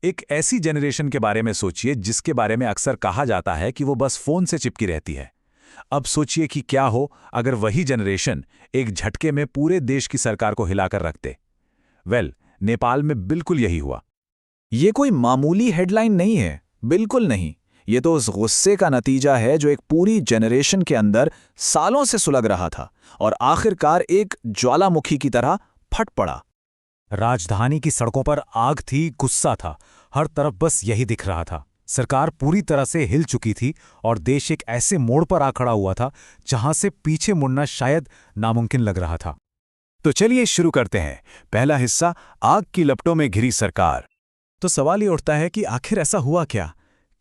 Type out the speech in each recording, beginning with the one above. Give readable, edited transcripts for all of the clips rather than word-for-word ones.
एक ऐसी जनरेशन के बारे में सोचिए जिसके बारे में अक्सर कहा जाता है कि वो बस फोन से चिपकी रहती है। अब सोचिए कि क्या हो अगर वही जनरेशन एक झटके में पूरे देश की सरकार को हिलाकर रख दे। नेपाल में बिल्कुल यही हुआ। ये कोई मामूली हेडलाइन नहीं है, बिल्कुल नहीं। ये तो उस गुस्से का नतीजा है जो एक पूरी जनरेशन के अंदर सालों से सुलग रहा था और आखिरकार एक ज्वालामुखी की तरह फट पड़ा। राजधानी की सड़कों पर आग थी, गुस्सा था, हर तरफ बस यही दिख रहा था। सरकार पूरी तरह से हिल चुकी थी और देश एक ऐसे मोड़ पर आ खड़ा हुआ था जहां से पीछे मुड़ना शायद नामुमकिन लग रहा था। तो चलिए शुरू करते हैं। पहला हिस्सा, आग की लपटों में घिरी सरकार। तो सवाल ये उठता है कि आखिर ऐसा हुआ क्या?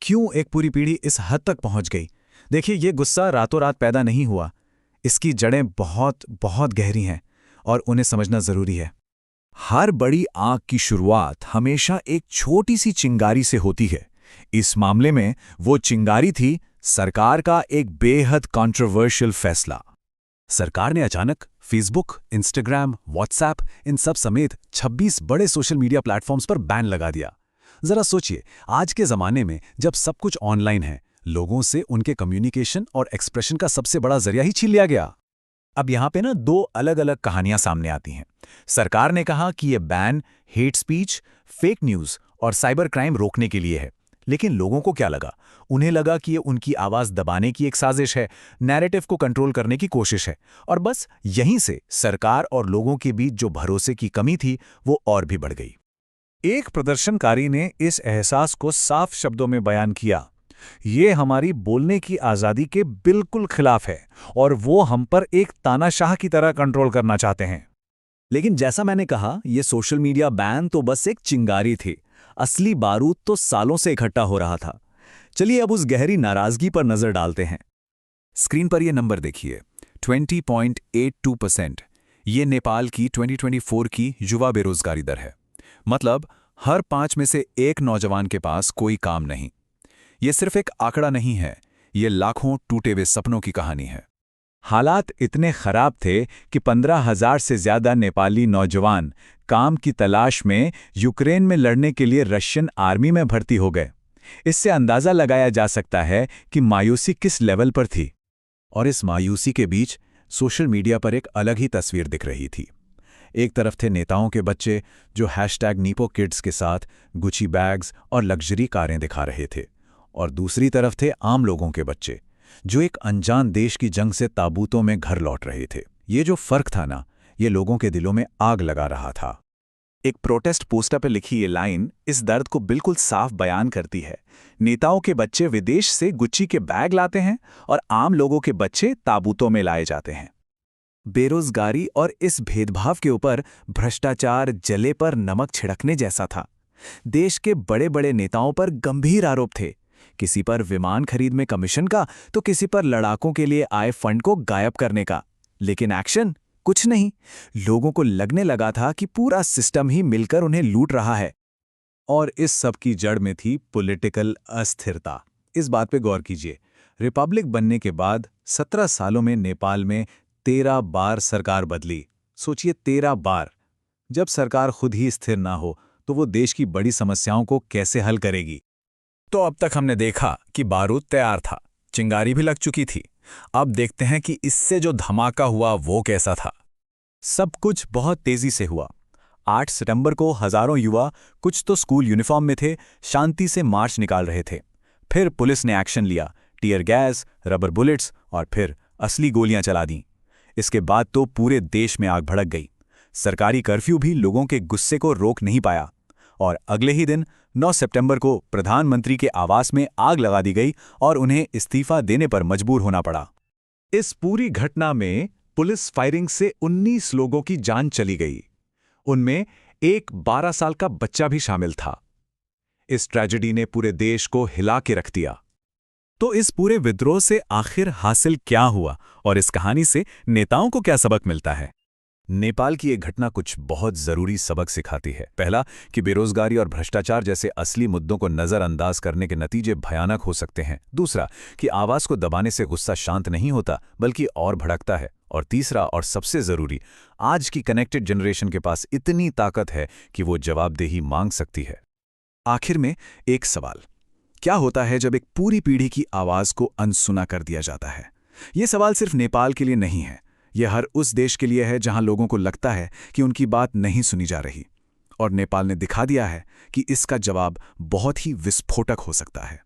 क्यों एक पूरी पीढ़ी इस हद तक पहुंच गई? देखिए, ये गुस्सा रातों रात पैदा नहीं हुआ। इसकी जड़ें बहुत बहुत गहरी हैं और उन्हें समझना जरूरी है। हर बड़ी आग की शुरुआत हमेशा एक छोटी सी चिंगारी से होती है। इस मामले में वो चिंगारी थी सरकार का एक बेहद कंट्रोवर्शियल फैसला। सरकार ने अचानक फेसबुक, इंस्टाग्राम, व्हाट्सएप इन सब समेत 26 बड़े सोशल मीडिया प्लेटफॉर्म्स पर बैन लगा दिया। जरा सोचिए, आज के जमाने में जब सब कुछ ऑनलाइन है, लोगों से उनके कम्युनिकेशन और एक्सप्रेशन का सबसे बड़ा जरिया ही छीन लिया गया। अब यहाँ पे दो अलग अलग कहानियां सामने आती हैं। सरकार ने कहा कि ये ban hate speech, fake news और साइबर क्राइम रोकने के लिए है। लेकिन लोगों को क्या लगा? उन्हें लगा कि ये उनकी आवाज दबाने की एक साजिश है, नैरेटिव को कंट्रोल करने की कोशिश है। और बस यहीं से सरकार और लोगों के बीच जो भरोसे की कमी थी वो और भी बढ़ गई। एक प्रदर्शनकारी ने इस एहसास को साफ शब्दों में बयान किया, ये हमारी बोलने की आज़ादी के बिल्कुल खिलाफ है और वो हम पर एक तानाशाह की तरह कंट्रोल करना चाहते हैं। लेकिन जैसा मैंने कहा, ये सोशल मीडिया बैन तो बस एक चिंगारी थी। असली बारूद तो सालों से इकट्ठा हो रहा था। चलिए अब उस गहरी नाराजगी पर नजर डालते हैं। स्क्रीन पर ये नंबर देखिए, 20.82%। ये नेपाल की 2024 की युवा बेरोजगारी दर है। मतलब हर 5 में से एक नौजवान के पास कोई काम नहीं। ये सिर्फ एक आंकड़ा नहीं है, ये लाखों टूटे हुए सपनों की कहानी है। हालात इतने खराब थे कि 15,000 से ज्यादा नेपाली नौजवान काम की तलाश में यूक्रेन में लड़ने के लिए रशियन आर्मी में भर्ती हो गए। इससे अंदाजा लगाया जा सकता है कि मायूसी किस लेवल पर थी। और इस मायूसी के बीच सोशल मीडिया पर एक अलग ही तस्वीर दिख रही थी। एक तरफ थे नेताओं के बच्चे जो #NipoKids के साथ गुची बैग्स और लग्जरी कारें दिखा रहे थे, और दूसरी तरफ थे आम लोगों के बच्चे जो एक अनजान देश की जंग से ताबूतों में घर लौट रहे थे। ये जो फर्क था ना, ये लोगों के दिलों में आग लगा रहा था। एक प्रोटेस्ट पोस्टर पर लिखी ये लाइन इस दर्द को बिल्कुल साफ बयान करती है। नेताओं के बच्चे विदेश से गुच्ची के बैग लाते हैं और आम लोगों के बच्चे ताबूतों में लाए जाते हैं। बेरोजगारी और इस भेदभाव के ऊपर भ्रष्टाचार जले पर नमक छिड़कने जैसा था। देश के बड़े बड़े नेताओं पर गंभीर आरोप थे। किसी पर विमान खरीद में कमीशन का, तो किसी पर लड़ाकों के लिए आए फंड को गायब करने का। लेकिन एक्शन कुछ नहीं। लोगों को लगने लगा था कि पूरा सिस्टम ही मिलकर उन्हें लूट रहा है। और इस सब की जड़ में थी पॉलिटिकल अस्थिरता। इस बात पे गौर कीजिए, रिपब्लिक बनने के बाद 17 सालों में नेपाल में 13 बार सरकार बदली। सोचिए, 13 बार। जब सरकार खुद ही स्थिर ना हो तो वो देश की बड़ी समस्याओं को कैसे हल करेगी? तो अब तक हमने देखा कि बारूद तैयार था, चिंगारी भी लग चुकी थी। अब देखते हैं कि इससे जो धमाका हुआ वो कैसा था। सब कुछ बहुत तेजी से हुआ। 8 सितंबर को हजारों युवा, कुछ तो स्कूल यूनिफॉर्म में थे, शांति से मार्च निकाल रहे थे। फिर पुलिस ने एक्शन लिया, टीयर गैस, रबर बुलेट्स और फिर असली गोलियां चला दी। इसके बाद तो पूरे देश में आग भड़क गई। सरकारी कर्फ्यू भी लोगों के गुस्से को रोक नहीं पाया और अगले ही दिन 9 सितंबर को प्रधानमंत्री के आवास में आग लगा दी गई और उन्हें इस्तीफा देने पर मजबूर होना पड़ा। इस पूरी घटना में पुलिस फायरिंग से 19 लोगों की जान चली गई। उनमें एक 12 साल का बच्चा भी शामिल था। इस ट्रेजेडी ने पूरे देश को हिला के रख दिया। तो इस पूरे विद्रोह से आखिर हासिल क्या हुआ और इस कहानी से नेताओं को क्या सबक मिलता है? नेपाल की एक घटना कुछ बहुत जरूरी सबक सिखाती है। पहला, कि बेरोजगारी और भ्रष्टाचार जैसे असली मुद्दों को नजरअंदाज करने के नतीजे भयानक हो सकते हैं। दूसरा, कि आवाज को दबाने से गुस्सा शांत नहीं होता बल्कि और भड़कता है। और तीसरा और सबसे जरूरी, आज की कनेक्टेड जनरेशन के पास इतनी ताकत है कि वो जवाबदेही मांग सकती है। आखिर में एक सवाल, क्या होता है जब एक पूरी पीढ़ी की आवाज को अनसुना कर दिया जाता है? ये सवाल सिर्फ नेपाल के लिए नहीं है, यह हर उस देश के लिए है जहां लोगों को लगता है कि उनकी बात नहीं सुनी जा रही। और नेपाल ने दिखा दिया है कि इसका जवाब बहुत ही विस्फोटक हो सकता है।